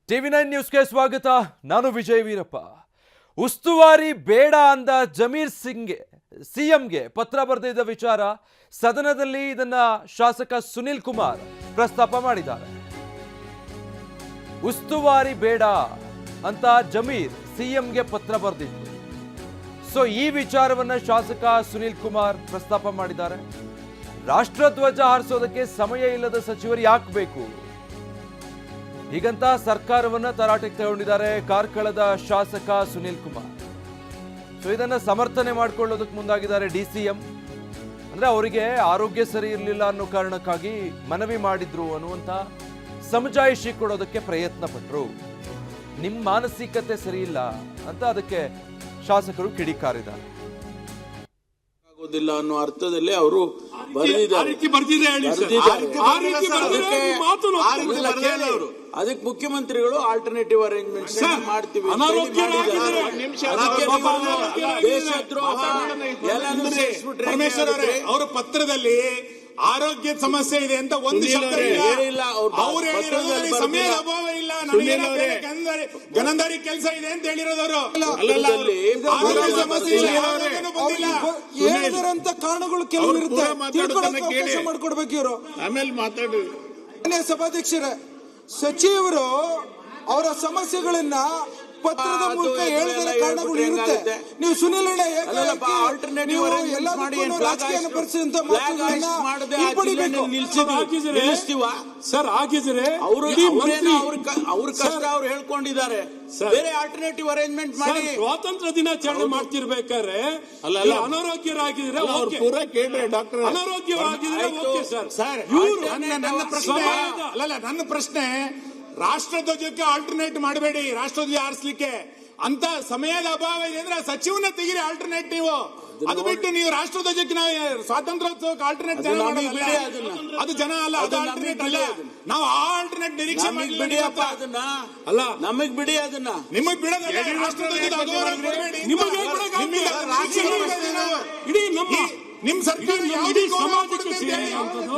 ಟಿವಿ9 ನ್ಯೂಸ್ಗೆ ಸ್ವಾಗತ. ನಾನು ವಿಜಯ್ ವೀರಪ್ಪ. ಉಸ್ತುವಾರಿ ಬೇಡ ಅಂದ ಜಮೀರ್ ಸಿಂಗ್ಗೆ ಸಿಎಂಗೆ ಪತ್ರ ಬರೆದಿದ್ದ ವಿಚಾರ ಸದನದಲ್ಲಿ ಇದನ್ನ ಶಾಸಕ ಸುನಿಲ್ ಕುಮಾರ್ ಪ್ರಸ್ತಾಪ ಮಾಡಿದ್ದಾರೆ. ಉಸ್ತುವಾರಿ ಬೇಡ ಅಂತ ಜಮೀರ್ ಸಿಎಂಗೆ ಪತ್ರ ಬರೆದಿತ್ತು. ಸೊ ಈ ವಿಚಾರವನ್ನ ಶಾಸಕ ಸುನಿಲ್ ಕುಮಾರ್ ಪ್ರಸ್ತಾಪ ಮಾಡಿದ್ದಾರೆ. ರಾಷ್ಟ್ರಧ್ವಜ ಹಾರಿಸೋದಕ್ಕೆ ಸಮಯ ಇಲ್ಲದ ಸಚಿವರು ಯಾಕೆ ಬೇಕು ಹೀಗಂತ ಸರ್ಕಾರವನ್ನ ತರಾಟೆಗೆ ತಗೊಂಡಿದ್ದಾರೆ ಕಾರ್ಕಳದ ಶಾಸಕ ಸುನಿಲ್ ಕುಮಾರ್. ಸೊ ಇದನ್ನ ಸಮರ್ಥನೆ ಮಾಡಿಕೊಳ್ಳೋದಕ್ಕೆ ಮುಂದಾಗಿದ್ದಾರೆ ಡಿಸಿಎಂ. ಅಂದ್ರೆ ಅವರಿಗೆ ಆರೋಗ್ಯ ಸರಿ ಇರಲಿಲ್ಲ ಅನ್ನೋ ಕಾರಣಕ್ಕಾಗಿ ಮನವಿ ಮಾಡಿದ್ರು ಅನ್ನುವಂತ ಸಮಜಾಯಿಷಿ ಕೊಡೋದಕ್ಕೆ ಪ್ರಯತ್ನ ಪಟ್ಟರು. ನಿಮ್ಮ ಮಾನಸಿಕತೆ ಸರಿ ಇಲ್ಲ ಅಂತ ಅದಕ್ಕೆ ಶಾಸಕರು ಕಿಡಿಕಾರಿದ್ದಾರೆ. ಆಗೋದಿಲ್ಲ ಅನ್ನೋ ಅರ್ಥದಲ್ಲಿ ಅವರು ಬರೆದಿದ್ದಾರೆ. ಅದಕ್ಕೆ ಮುಖ್ಯಮಂತ್ರಿಗಳು ಆಲ್ಟರ್ನೇಟಿವ್ ಅರೇಂಜ್ಮೆಂಟ್ಸ್ ಮಾಡ್ತೀವಿ. ಅವರ ಪತ್ರದಲ್ಲಿ ಆರೋಗ್ಯ ಸಮಸ್ಯೆ ಇದೆ ಅಂತ ಒಂದು ಶಬ್ದ ಇಲ್ಲ. ಅವ್ರು ಹೇಳಿರೋದು ಸಮಯದ ಅಭಾವ ಇಲ್ಲ, ಗನಂದಾರಿ ಕೆಲಸ ಇದೆ ಅಂತ ಹೇಳಿರೋದವರು. ಆರೋಗ್ಯ ಸಮಸ್ಯೆ ಹೇಳಿದಂತ ಕಾರಣಗಳು ಕೆಲವು ಇರುತ್ತೆ, ಮಾಡ್ಕೊಡ್ಬೇಕು ಇವರು. ಆಮೇಲೆ ಮಾತಾಡಿ ಸಭಾಧ್ಯಕ್ಷರ ಸಚಿವರು ಅವರ ಸಮಸ್ಯೆಗಳನ್ನ ಪತ್ರದ ಮೂಲಕ ಹೇಳಿದ ಕಾರಣಗಳು ಇರುತ್ತೆ. ನೀವು ಸುನಿಲ್ ರಾಜಕೀಯ ಪರಿಸ್ಥಿತಿ ಸರ್ ಆಗಿದ್ರೆ ಅವ್ರ ಕಷ್ಟ ಅವ್ರು ಹೇಳ್ಕೊಂಡಿದ್ದಾರೆ. ಬೇರೆ ಆಲ್ಟರ್ನೇಟಿವ್ ಅರೇಂಜ್ಮೆಂಟ್ ಮಾಡಿ ಸ್ವಾತಂತ್ರ್ಯ ದಿನಾಚರಣೆ ಮಾಡ್ತಿರ್ಬೇಕಾದ್ರೆ ಅನಾರೋಗ್ಯರಾಗಿದ್ರೆ ಪೂರ ಕೇಳ್ರೆ ಡಾಕ್ಟರ್ ಅನಾರೋಗ್ಯವಾಗಿದ್ರೆ ನನ್ನ ಪ್ರಶ್ನೆ ರಾಷ್ಟ್ರಧ್ವಜಕ್ಕೆ ಆಲ್ಟರ್ನೇಟ್ ಮಾಡಬೇಡಿ. ರಾಷ್ಟ್ರಧ್ವಜ ಹಾರಿಸಲಿಕ್ಕೆ ಅಂತ ಸಮಯದ ಅಭಾವ ಇದೆ ಅಂದ್ರೆ ಸಚಿವನ ತೆಗಿರಿ ಆಲ್ಟರ್ನೇಟಿವ್. ಅದು ಬಿಟ್ಟು ನೀವು ರಾಷ್ಟ್ರಧ್ವಜಕ್ಕೆ ನಾವು ಸ್ವಾತಂತ್ರ್ಯೋತ್ಸವಕ್ಕೆ ಆಲ್ಟರ್ನೇಟ್ ಅದು ಜನ ಅಲ್ಲ, ಅದು ಆಲ್ಟರ್ನೇಟ್ ಅಲ್ಲ. ನಾವು ಆಲ್ಟರ್ನೇಟ್ ನಿರೀಕ್ಷೆ ಬಿಡಿಯಪ್ಪ ಅದನ್ನ ಅಲ್ಲ, ನಮಗ್ ಬಿಡಿ ಅದನ್ನ. ನಿಮಗ್ ಬಿಡೋದಲ್ಲ, ರಾಷ್ಟ್ರಧ್ವಜದ ಅಗೌರವ ಕೊಡಬೇಡಿ. ಇಡೀ ನಮ್ಮ ನಿಮ್ ಸರ್ಕಾರ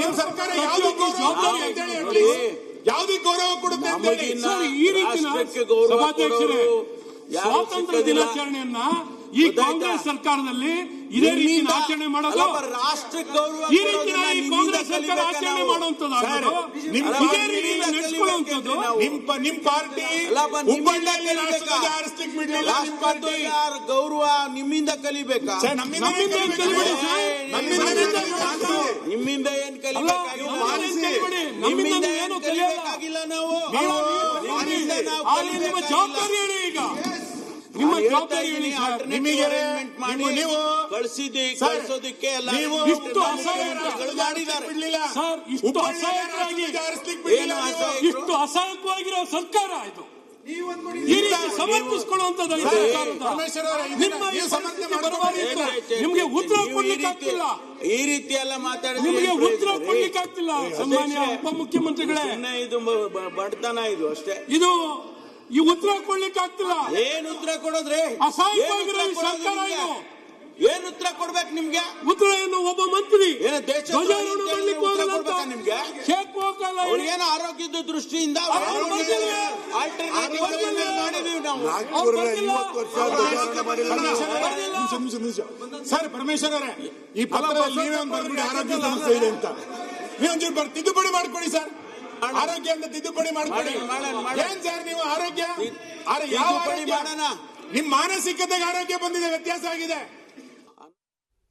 ನಿಮ್ ಸರ್ಕಾರ ಯಾವುದೇ ಗೌರವ ಕೊಡುತ್ತೆ ಅಂತ ಹೇಳಿ ಈ ರೀತಿ ಸ್ವಾತಂತ್ರ್ಯ ದಿನಾಚರಣೆಯನ್ನ ಈ ಕಾಂಗ್ರೆಸ್ ಸರ್ಕಾರದಲ್ಲಿ ಇದೇ ರೀತಿ ಆಚರಣೆ ಮಾಡೋದು, ರಾಷ್ಟ್ರಕ್ಕೆ ಗೌರವ ಈ ರೀತಿ ಈ ಕಾಂಗ್ರೆಸ್ ಸರ್ಕಾರ ಆಚರಣೆ ಮಾಡುವಂತದ್ದು, ನಡೆಸಿಕೊಳ್ಳುವಂಥದ್ದು. ನಿಮ್ ಪಾರ್ಟಿ ಹುಬ್ಬಳ್ಳಿಯಲ್ಲಿ ರಾಷ್ಟ್ರಧ್ವಜ ಹಾರಿಸ್ಲಿಕ್ಕೆ ಬಿಡ್ಲಿಲ್ಲ. ನಿಮ್ ಪಾರ್ಟಿ ಗೌರವ ನಿಮ್ಮಿಂದ ಕಲಿಬೇಕಾ? ನಮ್ಮಿಂದ ಏನ್ ಕಲಿಬೇಕಾಗಿಲ್ಲ. ನಮ್ಮಿಂದ ಏನು ಕಲಿಬೇಕಾಗಿಲ್ಲ. ನಾವು ನಿಮ್ಮ ಜವಾಬ್ದಾರಿ ಹೇಳಿ. ಈಗ ನಿಮ್ಮ ಜವಾಬ್ದಾರಿ ಹೇಳಿ. ನಿಮಗೆ ನೀವು ಕಳಿಸೋದಕ್ಕೆ ಎಲ್ಲ ಇಷ್ಟು ಅಸಹಾಯಕವಾಗಿರೋ ಸರ್ಕಾರ ಆಯ್ತು. ಈ ರೀತಿ ಸಮರ್ಥಿಸಿಕೊಳ್ಳುವಂತದ್ದು ನಿಮ್ಗೆ ಉತ್ತರ ಕೊಡ್ಲಿಕ್ಕೆ ಆಗ್ತಿಲ್ಲ. ಈ ರೀತಿ ಎಲ್ಲ ಮಾತಾಡಿದ್ರೆ ನಿಮ್ಗೆ ಉತ್ತರ ಕೊಡ್ಲಿಕ್ಕೆ ಆಗ್ತಿಲ್ಲ. ಸನ್ಮಾನ್ಯ ಉಪಮುಖ್ಯಮಂತ್ರಿಗಳೇ, ಇದು ಬಡತನ ಇದು ಅಷ್ಟೇ. ಇದು ಈ ಉತ್ತರ ಕೊಡ್ಲಿಕ್ಕೆ ಆಗ್ತಿಲ್ಲ. ಏನ್ ಉತ್ತರ ಕೊಡೋದ್ರಿ? ಅಸಹಾಯಕವಾಗಿರೋ ಸರ್ಕಾರ ಇದು. ಏನ್ ಉತ್ತರ ಕೊಡ್ಬೇಕು ನಿಮ್ಗೆ? ಉತ್ತರ ಏನು? ಒಬ್ಬ ಮಂತ್ರಿ ಧ್ವಜಾರೋಹಣ ಮಾಡ್ಲಿಕ್ಕೆ ಹೋಗಲ್ಲ ನಿಮ್ಗೆ. ಶೇಕ್ ಹೋಗಲ್ಲ. ಅವ್ರಿಗೇನು ಆರೋಗ್ಯದ ದೃಷ್ಟಿಯಿಂದ ಆಲ್ಟರ್ನೇಟಿವ್ ಮಾಡಿದೀವಿ ನಾವು. ಸರ್ ಪರಮೇಶ್ವರ್ ಅವರೇ, ಈ ಪತ್ರದಲ್ಲಿ ನೀವೇ ಒಂದು ಬರ್ಬಿಡಿ ಆರೋಗ್ಯ ಸಮಸ್ಯೆ ಇದೆ ಅಂತ. ನೀವೊಂಚೂರು ತಿದ್ದುಪಡಿ ಮಾಡ್ಕೊಡಿ ಸರ್. ಆರೋಗ್ಯ ಅಂತ ತಿದ್ದುಪಡಿ ಮಾಡ್ಕೊಡಿ. ಏನ್ ಸರ್ ನೀವು ಆರೋಗ್ಯ ಯಾವ ಮಾಡೋಣ? ನಿಮ್ ಮಾನಸಿಕತೆಗೆ ಆರೋಗ್ಯ ಬಂದಿದೆ, ವ್ಯತ್ಯಾಸ ಆಗಿದೆ.